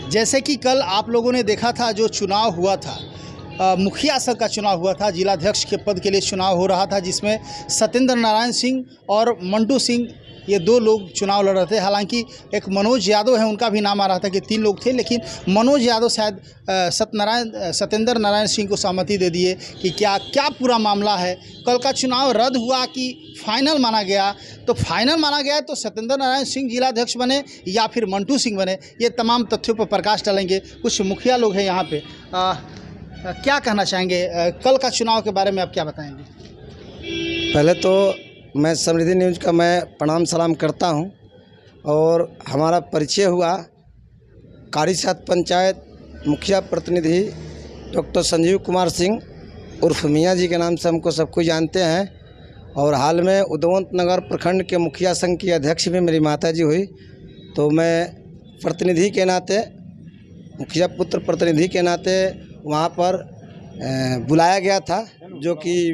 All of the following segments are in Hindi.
जैसे कि कल आप लोगों ने देखा था जो चुनाव हुआ था, मुखिया संघ का चुनाव हुआ था, जिलाध्यक्ष के पद के लिए चुनाव हो रहा था, जिसमें सत्येंद्र नारायण सिंह और मंटू सिंह ये दो लोग चुनाव लड़ रहे थे। हालांकि एक मनोज यादव है, उनका भी नाम आ रहा था कि 3 लोग थे, लेकिन मनोज यादव शायद सत्येंद्र नारायण सिंह को सहमति दे दिए कि क्या क्या पूरा मामला है। कल का चुनाव रद्द हुआ कि फाइनल माना गया? तो फाइनल माना गया तो सत्येंद्र नारायण सिंह जिलाध्यक्ष बने या फिर मंटू सिंह बने, ये तमाम तथ्यों पर प्रकाश डालेंगे। कुछ मुखिया लोग हैं यहाँ पे, क्या कहना चाहेंगे? कल का चुनाव के बारे में आप क्या बताएंगे? पहले तो मैं समृद्धि न्यूज़ का मैं प्रणाम सलाम करता हूं और हमारा परिचय हुआ कारीसात पंचायत मुखिया प्रतिनिधि डॉक्टर संजीव कुमार सिंह उर्फ मियाँ जी के नाम से हमको सब कोई जानते हैं। और हाल में उदवंत नगर प्रखंड के मुखिया संघ की अध्यक्ष भी मेरी माता जी हुई। तो मैं प्रतिनिधि के नाते, मुखिया पुत्र प्रतिनिधि के नाते वहाँ पर बुलाया गया था, जो कि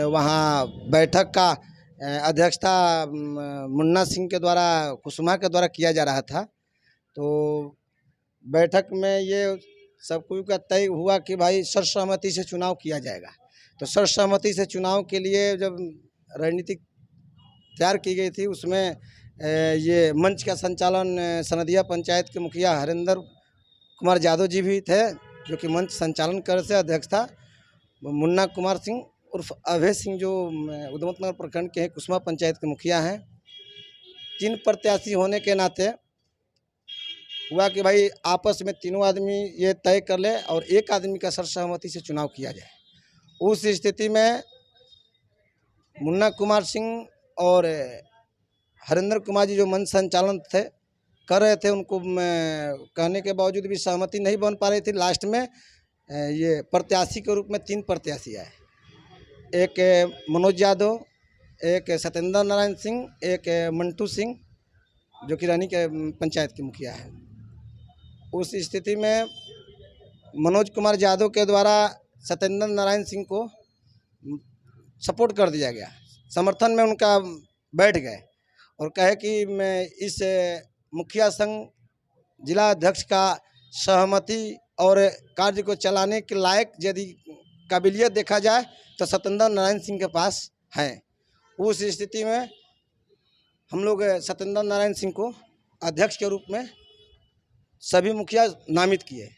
वहाँ बैठक का अध्यक्षता मुन्ना सिंह के द्वारा, कुसुमा के द्वारा किया जा रहा था। तो बैठक में ये सब कोई का तय हुआ कि भाई सर्वसम्मति से चुनाव किया जाएगा। तो सर्वसम्मति से चुनाव के लिए जब रणनीति तैयार की गई थी, उसमें ये मंच का संचालन सनदिया पंचायत के मुखिया हरिंदर कुमार यादव जी भी थे, जो कि मंच संचालन कर से अध्यक्ष था। मुन्ना कुमार सिंह उर्फ अभय सिंह जो उदवंत नगर प्रखंड के हैं, कुसुमा पंचायत के मुखिया हैं। 3 प्रत्याशी होने के नाते हुआ कि भाई आपस में तीनों आदमी ये तय कर ले और एक आदमी का सर्वसहमति से चुनाव किया जाए। उस स्थिति में मुन्ना कुमार सिंह और हरिंदर कुमार जी जो मंच संचालन थे कर रहे थे, उनको कहने के बावजूद भी सहमति नहीं बन पा रही थी। लास्ट में ये प्रत्याशी के रूप में 3 प्रत्याशी आए, एक मनोज यादव, एक सत्येंद्र नारायण सिंह, एक मंटू सिंह जो कि रानी के पंचायत के मुखिया है। उस स्थिति में मनोज कुमार यादव के द्वारा सत्येंद्र नारायण सिंह को सपोर्ट कर दिया गया, समर्थन में उनका बैठ गए और कहे कि मैं इस मुखिया संघ जिला अध्यक्ष का सहमति और कार्य को चलाने के लायक यदि काबिलियत देखा जाए तो सत्येंद्र नारायण सिंह के पास है। उस स्थिति में हम लोग सत्येंद्र नारायण सिंह को अध्यक्ष के रूप में सभी मुखिया नामित किए।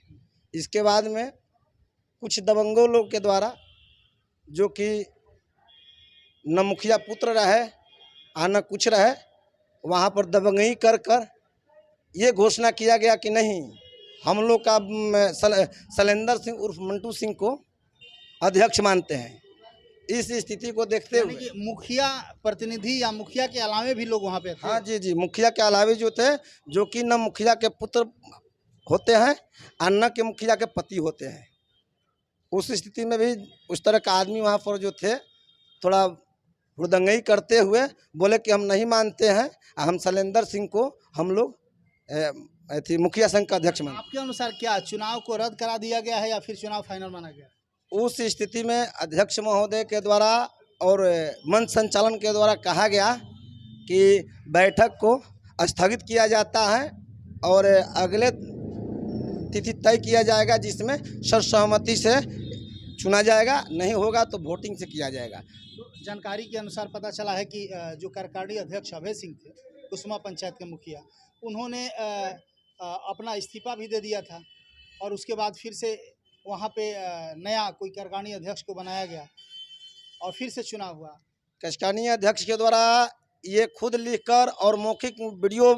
इसके बाद में कुछ दबंगों लोग के द्वारा, जो कि न मुखिया पुत्र रहे न कुछ रहे, वहाँ पर दबंगई कर ये घोषणा किया गया कि नहीं, हम लोग का शैलेंद्र सिंह उर्फ मंटू सिंह को अध्यक्ष मानते हैं। इस स्थिति को देखते हुए मुखिया प्रतिनिधि या मुखिया के अलावे भी लोग वहाँ पे थे? हाँ जी, मुखिया के अलावे जो थे, जो कि न मुखिया के पुत्र होते हैं और न के मुखिया के पति होते हैं। उस स्थिति में भी उस तरह का आदमी वहाँ पर जो थे, थोड़ा हुड़दंगई करते हुए बोले कि हम नहीं मानते हैं, हम शैलेंद्र सिंह को हम लोग मुखिया संघ का अध्यक्ष मानते हैं। आपके अनुसार क्या चुनाव को रद्द करा दिया गया है या फिर चुनाव फाइनल माना गया? उस स्थिति में अध्यक्ष महोदय के द्वारा और मंच संचालन के द्वारा कहा गया कि बैठक को स्थगित किया जाता है और अगले तिथि तय किया जाएगा, जिसमें सर्वसहमति से चुना जाएगा, नहीं होगा तो वोटिंग से किया जाएगा। तो जानकारी के अनुसार पता चला है कि जो कार्यकारिणी अध्यक्ष अभय सिंह थे, कुसुमा पंचायत के मुखिया, उन्होंने अपना इस्तीफा भी दे दिया था और उसके बाद फिर से वहाँ पे नया कोई कार्यकारिणी अध्यक्ष को बनाया गया और फिर से चुनाव हुआ। कार्यकारिणी अध्यक्ष के द्वारा ये खुद लिखकर और मौखिक वीडियो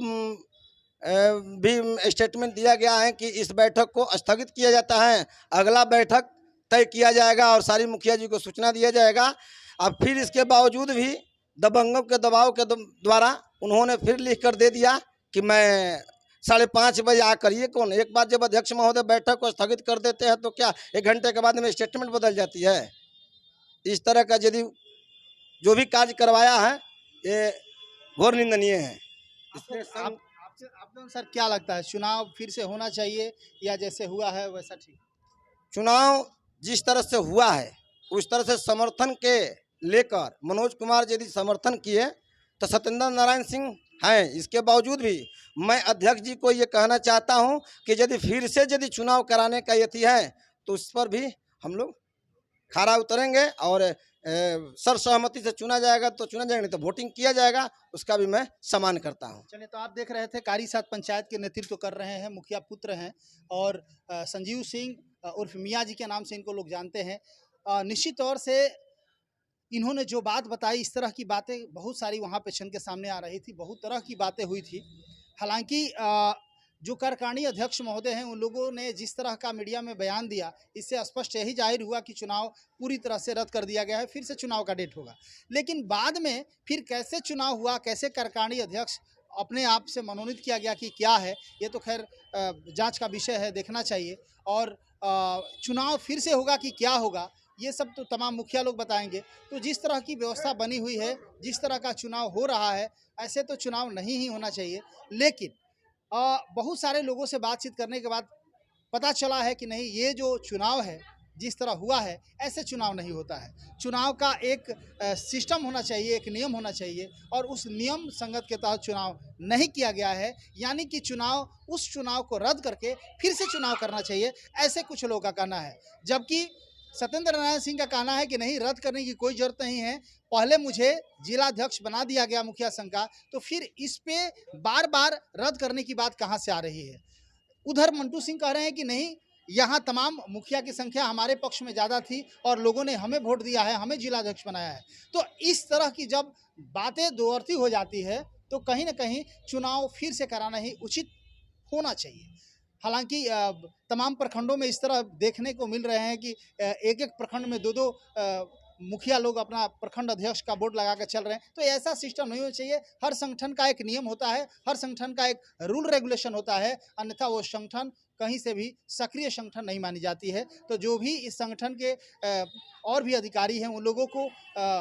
भी स्टेटमेंट दिया गया है कि इस बैठक को स्थगित किया जाता है, अगला बैठक तय किया जाएगा और सारी मुखिया जी को सूचना दिया जाएगा। अब फिर इसके बावजूद भी दबंगों के दबाव के द्वारा उन्होंने फिर लिख कर दे दिया कि मैं 5:30 बजे आकर, ये कौन, एक बार जब अध्यक्ष महोदय बैठक को स्थगित कर देते हैं तो क्या 1 घंटे के बाद में स्टेटमेंट बदल जाती है? इस तरह का यदि जो भी कार्य करवाया है ये घोर निंदनीय है। आपके अनुसार क्या लगता है, चुनाव फिर से होना चाहिए या जैसे हुआ है वैसा ठीक? चुनाव जिस तरह से हुआ है उस तरह से समर्थन के लेकर मनोज कुमार यदि समर्थन किए तो सत्येंद्र नारायण सिंह हैं, इसके बावजूद भी मैं अध्यक्ष जी को ये कहना चाहता हूं कि यदि फिर से यदि चुनाव कराने का यति है तो उस पर भी हम लोग खरा उतरेंगे और सर्वसहमति से चुना जाएगा तो चुना जाएगा, नहीं तो वोटिंग किया जाएगा, उसका भी मैं सम्मान करता हूं। चलिए, तो आप देख रहे थे कारी साथ पंचायत के नेतृत्व कर रहे हैं मुखिया पुत्र हैं और संजीव सिंह उर्फ मियाँ जी के नाम से इनको लोग जानते हैं। निश्चित तौर से इन्होंने जो बात बताई, इस तरह की बातें बहुत सारी वहाँ पे छन के सामने आ रही थी, बहुत तरह की बातें हुई थी। हालांकि जो कार्यकारिणी अध्यक्ष महोदय हैं उन लोगों ने जिस तरह का मीडिया में बयान दिया, इससे स्पष्ट यही जाहिर हुआ कि चुनाव पूरी तरह से रद्द कर दिया गया है, फिर से चुनाव का डेट होगा। लेकिन बाद में फिर कैसे चुनाव हुआ, कैसे कार्यकारिणी अध्यक्ष अपने आप से मनोनीत किया गया कि क्या है, ये तो खैर जांच का विषय है, देखना चाहिए। और चुनाव फिर से होगा कि क्या होगा, ये सब तो तमाम मुखिया लोग बताएंगे। तो जिस तरह की व्यवस्था बनी हुई है, जिस तरह का चुनाव हो रहा है, ऐसे तो चुनाव नहीं ही होना चाहिए। लेकिन बहुत सारे लोगों से बातचीत करने के बाद पता चला है कि नहीं, ये जो चुनाव है जिस तरह हुआ है, ऐसे चुनाव नहीं होता है। चुनाव का एक सिस्टम होना चाहिए, एक नियम होना चाहिए, और उस नियम संगत के तहत चुनाव नहीं किया गया है। यानी कि उस चुनाव को रद्द करके फिर से चुनाव करना चाहिए, ऐसे कुछ लोगों का कहना है। जबकि सत्येंद्र नारायण सिंह का कहना है कि नहीं, रद्द करने की कोई ज़रूरत नहीं है, पहले मुझे जिलाध्यक्ष बना दिया गया मुखिया संघ का, तो फिर इस पे बार बार रद्द करने की बात कहाँ से आ रही है। उधर मंटू सिंह कह रहे हैं कि नहीं, यहाँ तमाम मुखिया की संख्या हमारे पक्ष में ज़्यादा थी और लोगों ने हमें वोट दिया है, हमें जिलाध्यक्ष बनाया है। तो इस तरह की जब बातें दोहरती हो जाती है तो कहीं ना कहीं चुनाव फिर से कराना ही उचित होना चाहिए। हालांकि तमाम प्रखंडों में इस तरह देखने को मिल रहे हैं कि एक एक प्रखंड में दो मुखिया लोग अपना प्रखंड अध्यक्ष का बोर्ड लगा कर चल रहे हैं। तो ऐसा सिस्टम नहीं होना चाहिए। हर संगठन का एक नियम होता है, हर संगठन का एक रूल रेगुलेशन होता है, अन्यथा वो संगठन कहीं से भी सक्रिय संगठन नहीं मानी जाती है। तो जो भी इस संगठन के और भी अधिकारी हैं, उन लोगों को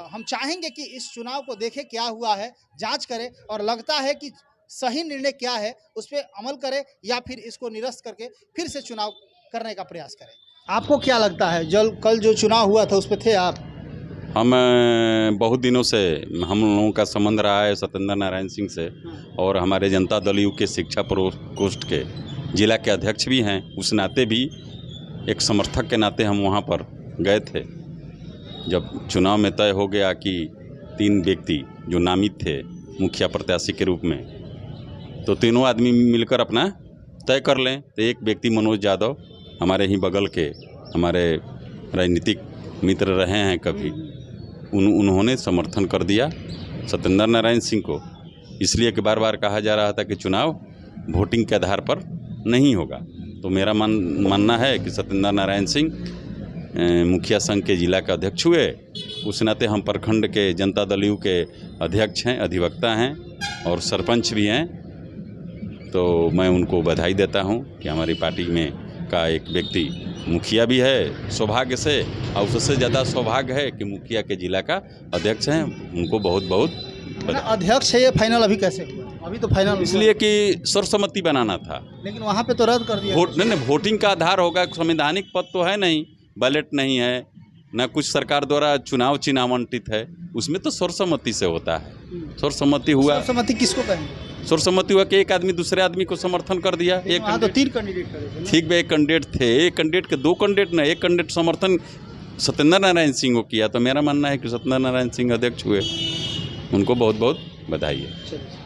हम चाहेंगे कि इस चुनाव को देखें क्या हुआ है, जाँच करें, और लगता है कि सही निर्णय क्या है उस पर अमल करें या फिर इसको निरस्त करके फिर से चुनाव करने का प्रयास करें। आपको क्या लगता है, कल जो चुनाव हुआ था उस पर थे आप? हम बहुत दिनों से हम लोगों का संबंध रहा है सत्येंद्र नारायण सिंह से, और हमारे जनता दल यू के शिक्षा प्रकोष्ठ के जिला के अध्यक्ष भी हैं। उस नाते भी एक समर्थक के नाते हम वहाँ पर गए थे। जब चुनाव में तय हो गया कि 3 व्यक्ति जो नामित थे मुखिया प्रत्याशी के रूप में, तो तीनों आदमी मिलकर अपना तय कर लें। तो एक व्यक्ति मनोज यादव, हमारे ही बगल के हमारे राजनीतिक मित्र रहे हैं कभी, उन्होंने समर्थन कर दिया सत्येंद्र नारायण सिंह को, इसलिए कि बार बार कहा जा रहा था कि चुनाव वोटिंग के आधार पर नहीं होगा। तो मेरा मानना है कि सत्येंद्र नारायण सिंह मुखिया संघ के जिला के अध्यक्ष हुए, उस नाते हम प्रखंड के जनता दल यू के अध्यक्ष हैं, अधिवक्ता हैं और सरपंच भी हैं। तो मैं उनको बधाई देता हूं कि हमारी पार्टी में का एक व्यक्ति मुखिया भी है सौभाग्य से, और उससे ज़्यादा सौभाग्य है कि मुखिया के जिला का अध्यक्ष हैं। उनको बहुत बहुत अध्यक्ष है, ये फाइनल अभी कैसे हुआ? अभी तो फाइनल इसलिए कि सर्वसम्मति बनाना था, लेकिन वहाँ पे तो रद्द कर दिया। नहीं, वोटिंग का आधार होगा, संवैधानिक पद तो है नहीं, बैलेट नहीं है, न कुछ सरकार द्वारा चुनाव चिन्ह आवंटित है, उसमें तो सर्वसम्मति से होता है। सर्वसम्मति हुआ, सर्वसम्मति किसको कहेंगे? सर्वसम्मति हुआ कि एक आदमी दूसरे आदमी को समर्थन कर दिया। एक तो 3 कैंडिडेट थे, ठीक है, एक कैंडिडेट थे, एक कैंडिडेट के 2 कैंडिडेट न, एक कैंडिडेट समर्थन सत्येंद्र नारायण सिंह को किया। तो मेरा मानना है कि सत्येंद्र नारायण सिंह अध्यक्ष हुए, उनको बहुत बहुत बधाई है।